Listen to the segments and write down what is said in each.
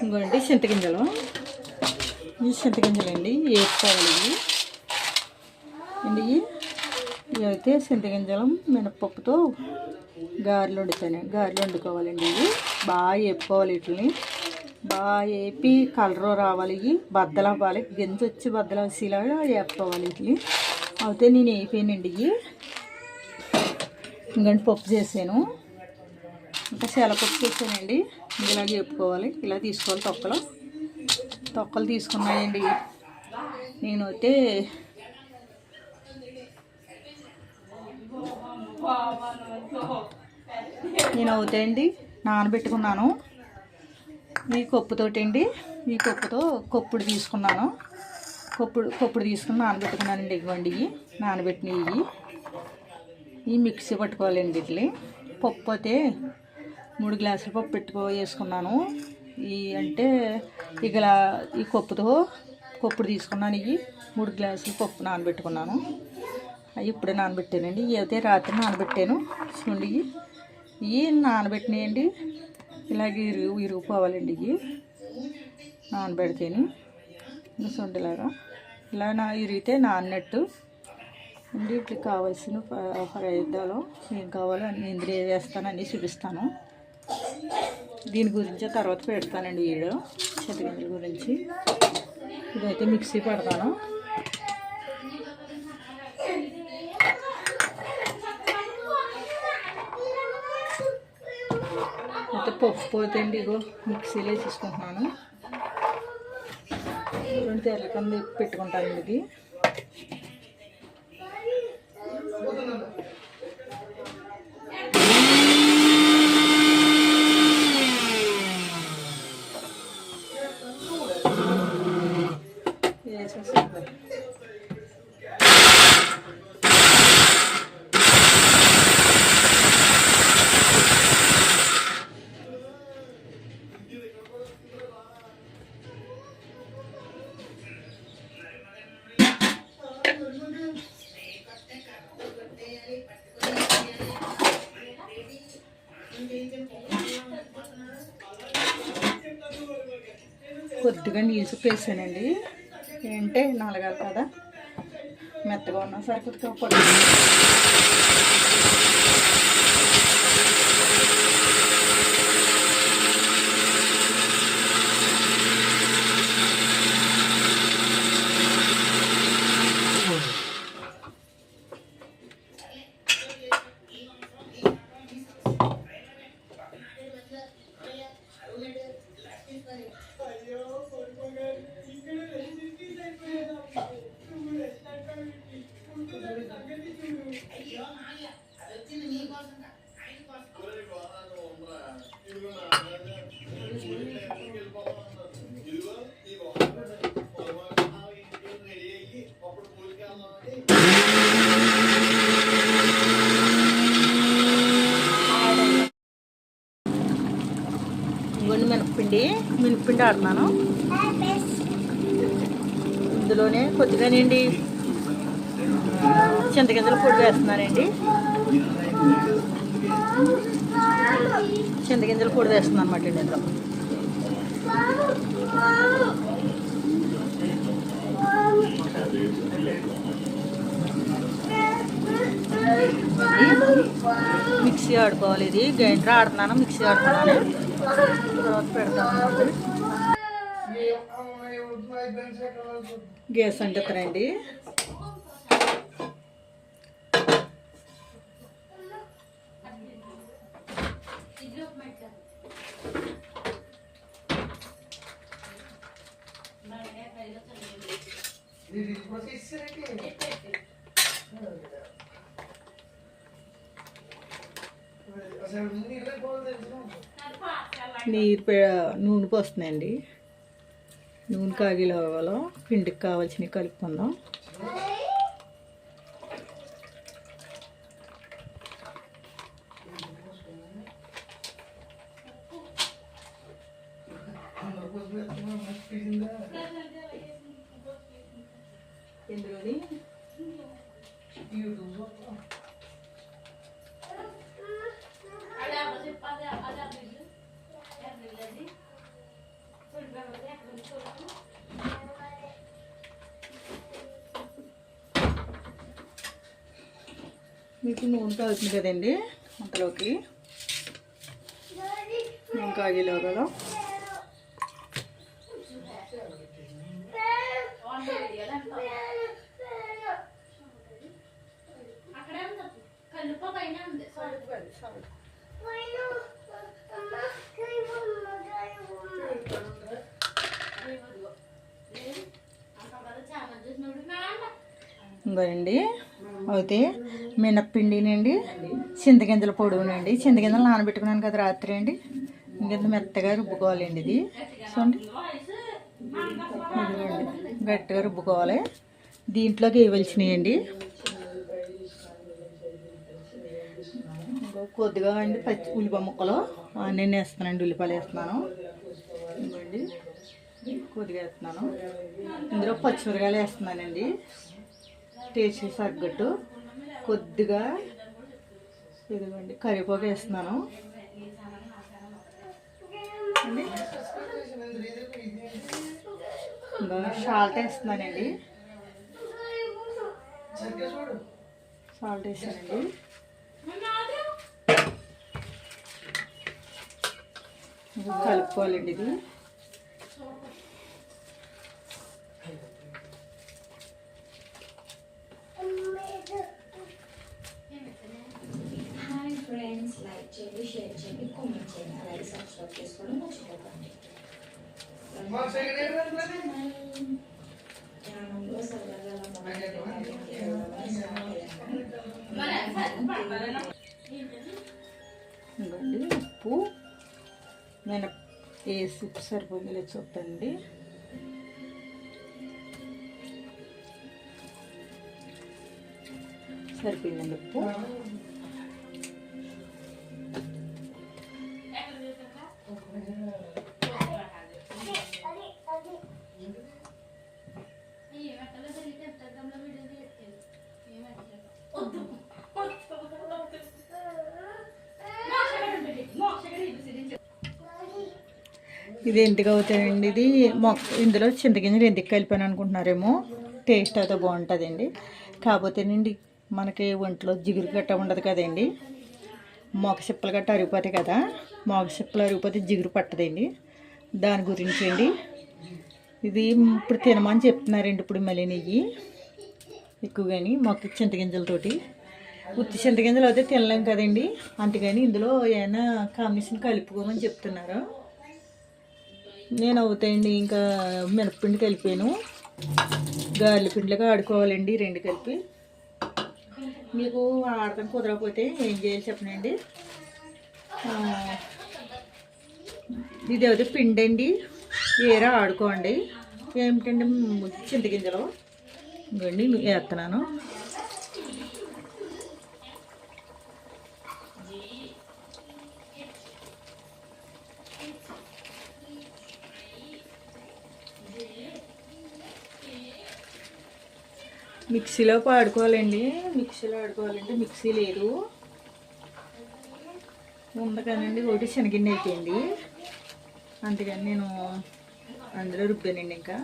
ఇంకోండి చింతగింజలు. ఈ చింతగింజలండి వేసుకోవాలి. అండి ఇవైతే చింతగింజలు మినపప్పుతో గారెలు వండుకోవాలండి. ఇవి బాగా వేపుకోవాలి. వీటిని బాగా వేపి కలర్ రావాలి. ఇవి బద్దలు అవ్వాలి. గింజ వచ్చి బద్దలు వచ్చేలాగా వేపుకోవాలి. వీటిని అయితే నేను వేయిపోయానండి. ఇవి ఇంకంటే పప్పు చేసాను. ఇంకా శనగపప్పు చేసానండి. ఇలాగే వేపుకోవాలి. ఇలా తీసుకోవాలి. తొక్కలు తీసుకున్నాయండి. నేనైతే అవుతాయండి నానబెట్టుకున్నాను. ఈ కప్పుతోటి అండి. ఈ కప్పుతో కొప్పుడు తీసుకున్నాను. కొప్పుడు తీసుకుని నానబెట్టుకున్నానండి. ఇవ్వండి నానబెట్టినవి. ఈ మిక్సీ పట్టుకోవాలండి. వీటిని పప్పు అయితే 3 గ్లాసుల పప్పు వేసుకున్నాను. ఈ అంటే ఈ కొప్పుడు తీసుకున్నాను. ఇవి 3 గ్లాసుల పప్పు నానబెట్టుకున్నాను. అవి ఇప్పుడే నానబెట్టానండి. ఇవి అయితే రాత్రి నానబెట్టాను. చూడండి ఇవి నానబెట్టినాయండి. ఇలాగే ఇరిగిపోవాలండి. ఇవి నానబెడితేని చూడండిలాగా ఇలా ఇరిగితే నాన్నట్టు అండి. వీటికి కావాల్సిన పదార్థాలు ఏం కావాలో అన్నీ ఇందులో వేస్తాను, అన్నీ చూపిస్తాను. దీని గురించి తర్వాత పెడతానండి వీడియో. చింతగింజల గురించి. ఇదైతే మిక్సీ పెడతాను. అయితే పప్పు పోతే అండి ఇగో మిక్సీలో వేసేసుకుంటున్నాను. తెల్లకంది పెట్టుకుంటానండి. ఇది కొద్దిగా నీళ్ళు వేసానండి. ఏంటంటే నలగాలి కదా, మెత్తగా ఉన్నా సరిపోతుంది. మినప్పిండి ఆడుతున్నాను. ఇందులోనే కొద్దిగానండి చింతగింజల పొడి వేస్తున్నానండి. చింతగింజల పొడి వేస్తున్నాను అన్నమాట అండి. ఇందులో మిక్సీ ఆడుకోవాలి. ఇది గ్రైండర్ ఆడుతున్నాను, మిక్సీ ఆడుతున్నాను. తర్వాత పెడతాను. గ్యాస్ అంటున్నానండి. నూనె పోస్తున్నాయండి. నూనె కాగిలో పిండికి కావాల్సినవి కలుపుకుందాం. ఇందులోని మీకు నూనె కాగుతుంది కదండి, అంతలోకి నూనె కాగేలోగా ఇంకోండి అయితే మినప్పిండినండి, చింతగింజల పొడుగునండి. చింతగింజలు నానబెట్టుకున్నాను కదా రాత్రి అండి, ఇంకెంత మెత్తగా రుబ్బుకోవాలండి. ఇది చూడండి, ఇదిగోండి గట్టిగా రుబ్బుకోవాలి. దీంట్లోకి వేయవలసినాయండి కొద్దిగా అండి పచ్చి ఉల్లిపాయ ముక్కలు నేను వేస్తున్నానండి, ఉల్లిపాయలు వేస్తున్నాను. ఇంకోండి కొద్దిగా వేస్తున్నాను. ఇందులో పచ్చిమిరకాయలు వేస్తున్నానండి టేస్ట్ తగ్గట్టు. కొద్దిగా ఇదిగోండి కరివేపాకు వేస్తున్నాను. ఇంకా సాల్ట్ వేస్తున్నానండి, సాల్ట్ వేసానండి. కలుపుకోవాలండి ఇది. ఫ్రెండ్స్, లైక్ చేయండి, షేర్ చేయండి, కామెంట్ చేయండి, అలాగే సబ్స్క్రైబ్ చేసుకోవడం మర్చిపోకండి. ధ్యానంలో సరదాగా ఇంకోండి ఉప్పు నేను వేసి ఉప్పు సరిపోయింది చూద్దండి. సరిపోయిందండి ఉప్పు. ఇది ఎందుకు అవుతాయండి, ఇది ఇందులో చింతగింజలు ఎందుకు కలిపాను అనుకుంటున్నారేమో. టేస్ట్ అయితే బాగుంటుందండి. కాకపోతేనండి మనకి ఒంట్లో జిగురు గట్ట ఉండదు కదండి, మొగ చిప్పలు గట్ట అరిగిపోతాయి కదా. మొగ చిప్పలు అరిగిపోతే జిగురు పట్టదండి, దాని గురించి అండి. ఇది ఇప్పుడు తినమని చెప్తున్నారండి ఇప్పుడు మళ్ళీ నెయ్యి ఎక్కువగాని మొక్క చింతగింజలతోటి. ఉత్తి చింతగింజలు అయితే తినలేం కదండి, అందుకని ఇందులో ఏమైనా కాంబినేషన్ కలుపుకోమని చెప్తున్నారు. నేను అవుతాయండి ఇంకా మినప్పిండి కలిపాను, గారెల పిండిగా ఆడుకోవాలండి రెండు కలిపి. మీకు ఆడటం కుదరకపోతే ఏం చేయాలి చెప్పనండి. ఇది అయితే పిండి అండి, ఏరా ఆడుకోండి. ఏమిటండి చింతగింజలు ఇంకోండి వేస్తున్నాను. మిక్సీలో ఆడుకోవాలండి, మిక్సీ లేదు ఉంది కానండి. ఒకటి శనగిన్నె అయిపోయింది, అందుకని నేను అందులో రుబ్బానండి. ఇంకా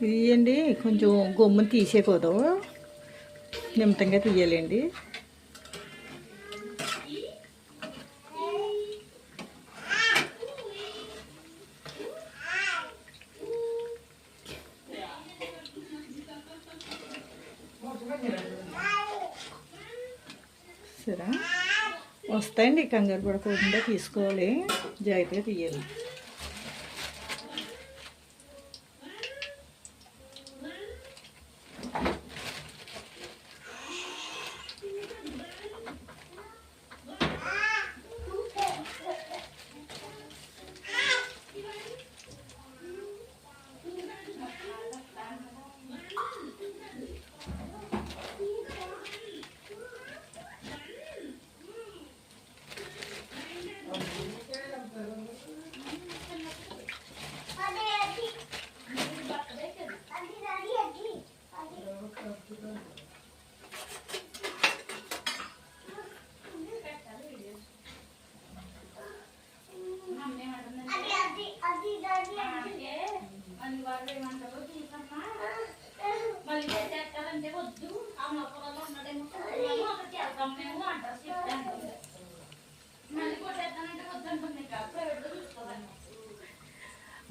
ఇది అండి కొంచెం గమ్ముని తీసేయకూడదు, నిమితంగా తీయాలండి. సరే వస్తాయండి, కంగారు పడకుండా తీసుకోవాలి, జాగ్రత్తగా తీయాలి.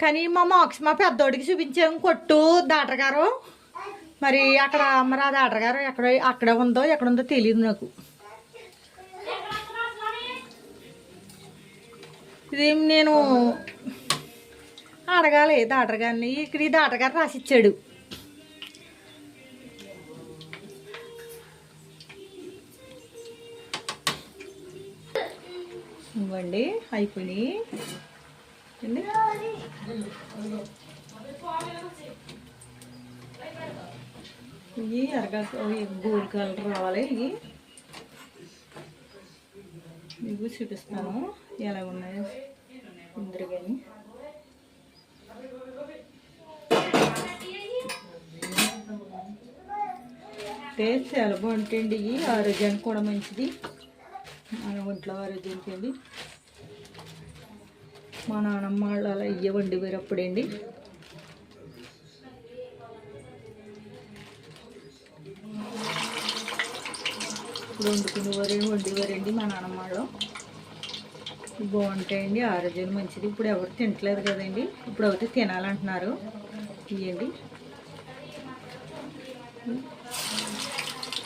కానీ మా పెద్దోడికి చూపించాము కొట్టు డాక్టర్ గారు, మరి అక్కడ మరి ఆ డాక్టర్ గారు అక్కడ ఉందో ఎక్కడ ఉందో తెలియదు నాకు. ఇదేం నేను అడగాలి డాక్టర్ గారిని, ఇక్కడ ఈ డాక్టర్ గారు రాసిచ్చాడు. ఇవ్వండి అయిపోయినాయి అండి. ఇవి గోల్డ్ కలర్ రావాలి. ఇవి చూపిస్తాను ఎలా ఉన్నాయో ఇందరు కానీ. టేస్ట్ చాలా బాగుంటాయండి, ఇవి ఆరోగ్యానికి కూడా మంచిది, మన ఒంట్లో ఆరోగ్యానికి అండి. మా నాన్నమ్మ వాళ్ళు అలా ఇయ్య వండిపోయారు అప్పుడండి. ఇప్పుడు వండివారండి మా నాన్నమ్మ వాళ్ళు. బాగుంటాయండి, ఆరోగ్యం మంచిది. ఇప్పుడు ఎవరు తినట్లేదు కదండి, ఇప్పుడు అయితే తినాలంటున్నారు. ఇవ్వండి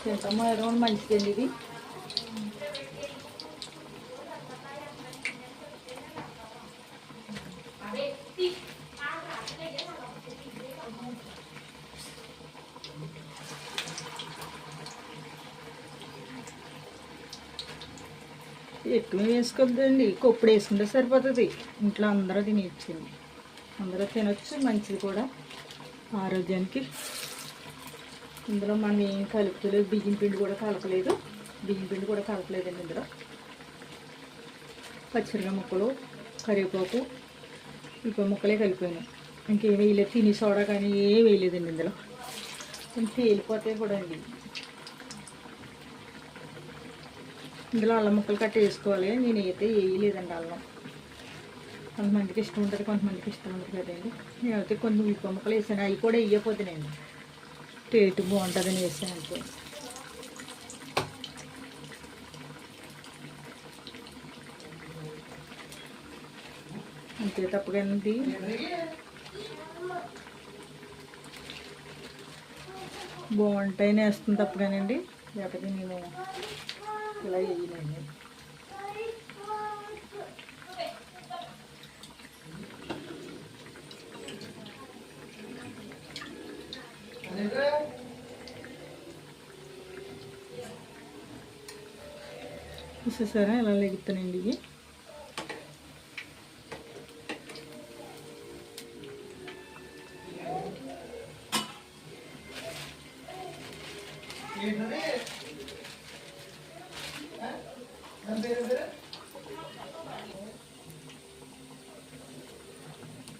తింటాం మంచిదండి ఇది. ఎక్కువ వేసుకోవద్దండి, కొప్పుడు వేసుకుంటే సరిపోతుంది. ఇంట్లో అందరూ తినేయచ్చండి, అందరూ తినొచ్చు, మంచిది కూడా ఆరోగ్యానికి. ఇందులో మనం ఏం కలుపుతలేదు, బియ్యం పిండి కూడా కలపలేదండి. ఇందులో పచ్చిమిరపకాయ ముక్కలు, కరివేపాకు, ఉప్పు ముక్కలే కలిపాను, ఇంకేం వేయలేదు. తిని సోడా కానీ ఏం వేయలేదండి ఇందులో. కొంచెం తేలిపోతాయి కూడా అండి. ఇందులో అల్లం ముక్కలు కట్టి వేసుకోవాలి, నేనైతే వేయలేదండి అల్లం. కొంతమందికి ఇష్టం ఉంటుంది, కొంతమందికి ఇష్టం ఉంటుంది కదండి. నేనైతే కొన్ని ఉప్పు ముక్కలు వేసాను, అవి కూడా వేయకపోతేనండి టేస్ట్ బాగుంటుందని వేసాను అంతే. అంతే తప్పకండి. బాగుంటాయని వేస్తుంది తప్పగానండి, లేకపోతే నేను ఇలా వేయనండి. చూసారా ఎలా లెగుతానండి ఇవి.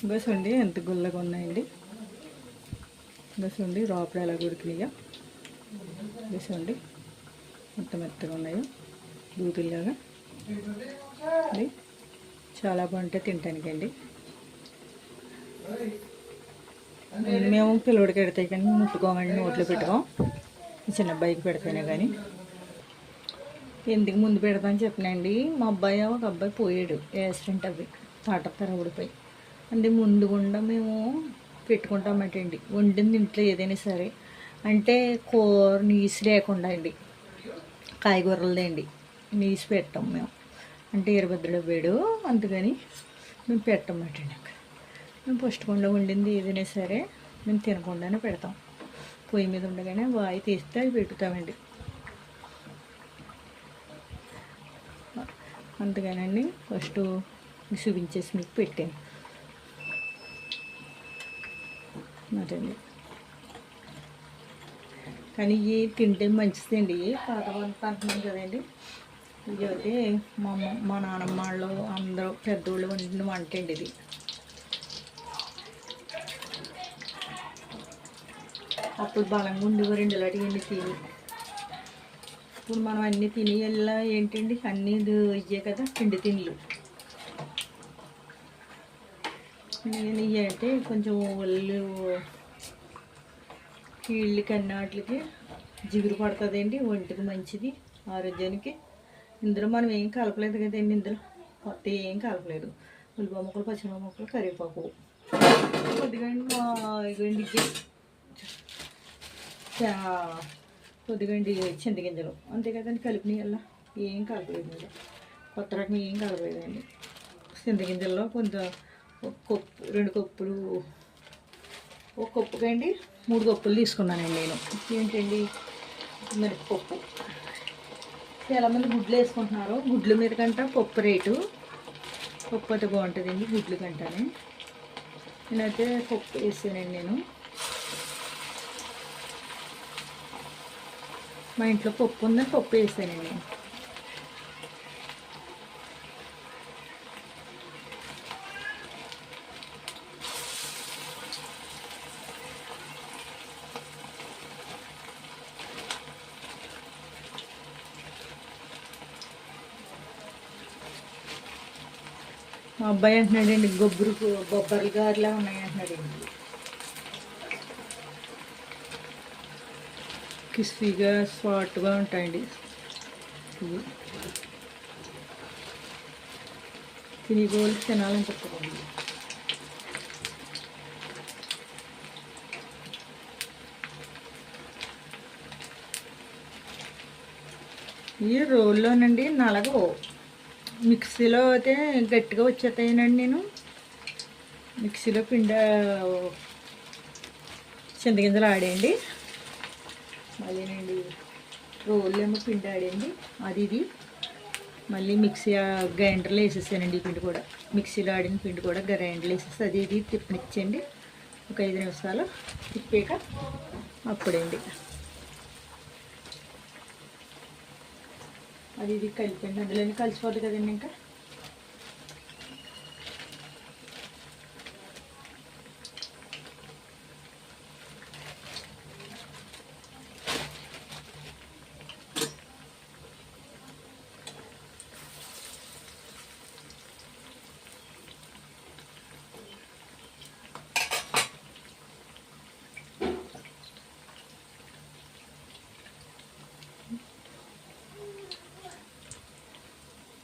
బస్ అండి ఎంత గుల్లగా ఉన్నాయండి. బస్ అండి లోపల ఎలా ఉడికినాయో. బస్ అండి ఎంత మెత్తగా ఉన్నాయో దూదుల్లాగా. చాలా బాగుంటాయి తినటానికండి. మేము పిల్లోడికి పెడితే కానీ ముట్టుకోమండి, నోట్లో పెట్టుకోం. చిన్న అబ్బాయికి పెడితేనే కానీ. ఎందుకు ముందు పెడతామని చెప్పినండి, మా అబ్బాయి ఒక అబ్బాయి పోయాడు యాక్సిడెంట్ అవి తాటత్తర ఊడిపోయి. అంటే ముందు గుండా మేము పెట్టుకుంటామటండి వండింది ఇంట్లో ఏదైనా సరే. అంటే కూర నీసు లేకుండా అండి, కాయగూరలదండి నీసు పెట్టాం మేము. అంటే ఇరభద్రుడు వేడు అందుకని మేము పెట్టమటండి. మేము ఫస్ట్ కుండా వండింది ఏదైనా సరే మేము తినకుండానే పెడతాం. పొయ్యి మీద ఉండగానే వాయి తీస్తే అవి పెట్టుతామండి. అందుకనండి ఫస్ట్ చూపించేసి మీకు పెట్టాను అదండి. కానీ ఇవి తింటే మంచిదండి, పాత వంట అంటున్నాం కదండి. ఇది అయితే మా నాన్నమ్మ వాళ్ళు అందరూ పెద్దోళ్ళు వండిన వంట అండి ఇది. అప్పుడు బలంగా ఉండేవారండి ఇలాంటివన్నీ తిని. ఇప్పుడు మనం అన్నీ తిని వెళ్ళా ఏంటండి, అన్నీ ఇయ్యే కదా పిండి తిండ్లు. నేను ఇవి అంటే కొంచెం ఒళ్ళు కీళ్ళకి అన్నాటికి జిగురు పడుతుందండి, ఒంటికి మంచిది, ఆరోగ్యానికి. ఇందులో మనం ఏం కలపలేదు కదండి, ఇందులో కొత్త ఏం కలపలేదు. ఉల్లిపాయ ముక్కలు, పచ్చిమిరపకాయ ముక్కలు, కరివేపాకు కొద్దిగా ఇవ్వండి, కొద్దిగా చింతగింజలు అంతే కదండి. కలిపినవి అలా ఏం కలపలేదు మీద, కొత్త రకం ఏం కలపలేదండి. చింతగింజల్లో కొంచెం ఒక కప్పు, 2 కప్పులు, ఒక కప్పుకండి 3 కప్పులు తీసుకున్నానండి నేను. ఏంటండి మినపప్పు. చాలామంది గుడ్లు వేసుకుంటున్నారు, గుడ్ల మీద కంట పప్పు రేటు. పప్పు అయితే బాగుంటుందండి గుడ్ల కంటనే. నేనైతే పప్పు వేసానండి నేను. మా ఇంట్లో పప్పు ఉందని పప్పు వేసానండి నేను. మా అబ్బాయి అంటున్నాడండి బొబ్బర్లు గారిలా ఉన్నాయి అంటున్నాడండి. క్రిస్పీగా సాఫ్ట్గా ఉంటాయండి ఇవి. తిని గోలు తినాలని చెప్తారండి. ఈ రోల్లోనండి నలగవు, మిక్సీలో అయితే గట్టిగా వచ్చేస్తాయనండి. నేను మిక్సీలో చింతగింజలు ఆడేయండి, మళ్ళీనండి రోళ్ళు ఏమో పిండి ఆడండి, అది ఇది మళ్ళీ మిక్సీ గ్రైండర్లో వేసేసానండి. ఈ పిండి కూడా మిక్సీలో ఆడిన పిండి కూడా గ్రైండర్లో వేసేసి అది ఇది తిప్పనిచ్చండి. ఒక 5 నిమిషాలు తిప్పాక అప్పుడండి అది ఇది కలిపండి, అందులోనే కలిసిపోద్ది కదండి. ఇంకా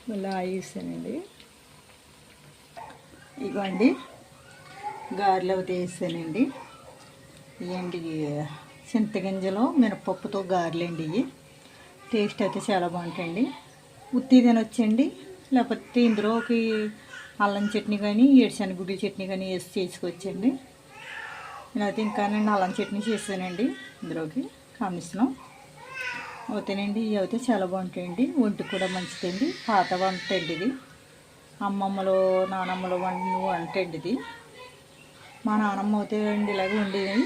మళ్ళీ వేసానండి. ఇవ్వండి గారెలు అవి వేసానండి. ఇవ్వండి చింతగింజలు మినపప్పుతో గారెలండి. ఇవి టేస్ట్ అయితే చాలా బాగుంటాయండి. ఉత్తి తినొచ్చండి, లేకపోతే ఇందులోకి అల్లం చట్నీ కానీ ఏడుశనగగుడ్డల చట్నీ కానీ వేసి చేసుకోవచ్చండి. నేనైతే ఇంకా నేను అల్లం చట్నీ చేశానండి ఇందులోకి కాంబినేషన్ అవుతానండి. ఇవి అయితే చాలా బాగుంటాయండి, ఒంటికి కూడా మంచిదండి. పాత వంట అండి ఇది, అమ్మమ్మలు నానమ్మలు వంట అండి ఇది. మా నానమ్మ అయితే అండి ఇలాగే ఉండేది.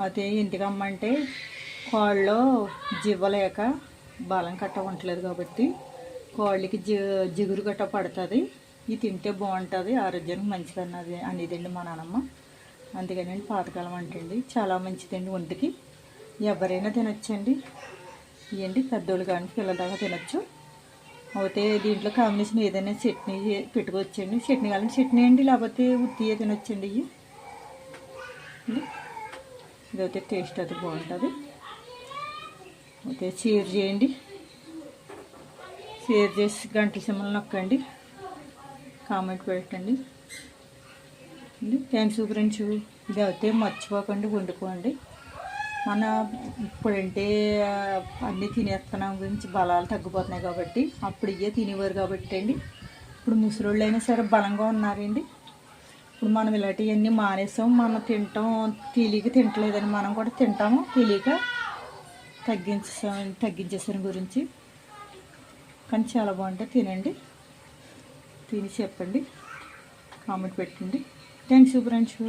అయితే ఇంటికి అమ్మంటే కాళ్ళలో జివ్వలేక బలం కట్ట ఉండలేదు కాబట్టి కాళ్ళకి జిగురు గట్ట పడుతుంది. ఇది తింటే బాగుంటుంది, ఆరోగ్యానికి మంచిది అనేదండి మా నానమ్మ. అందుకనండి పాతకాలం అంటండి చాలా మంచిదండి ఒంటికి. ఎవరైనా తినొచ్చండి. ఇవ్వండి పెద్దోళ్ళు కానీ పిల్లల దాకా తినొచ్చు. అయితే దీంట్లో కాంబినేషన్ ఏదైనా చట్నీ పెట్టుకోవచ్చండి. చట్నీ కావాలంటే చట్నీ అండి, లేకపోతే ఉత్తియే తినొచ్చండి. ఇవి ఇదైతే టేస్ట్ అయితే బాగుంటుంది. అయితే షేర్ చేయండి, షేర్ చేసి గంట సింబల్ నొక్కండి, కామెంట్ పెట్టండి. Thanks friends. ఇది అయితే మర్చిపోకండి, వండుకోండి. మన ఇప్పుడంటే అన్నీ తినేస్తున్నాం గురించి బలాలు తగ్గిపోతున్నాయి కాబట్టి, అప్పుడు ఇవే తినేవారు కాబట్టి అండి. ఇప్పుడు ముసలోళ్ళు అయినా సరే బలంగా ఉన్నారండి. ఇప్పుడు మనం ఇలాంటివన్నీ మానేసాం. మనం తెలియక తింటలేదని మనం కూడా తింటాము, తెలియక తగ్గించేసాను గురించి. కానీ చాలా బాగుంటుంది, తినండి, తిని చెప్పండి, కామెంట్ పెట్టండి. Thanks friends.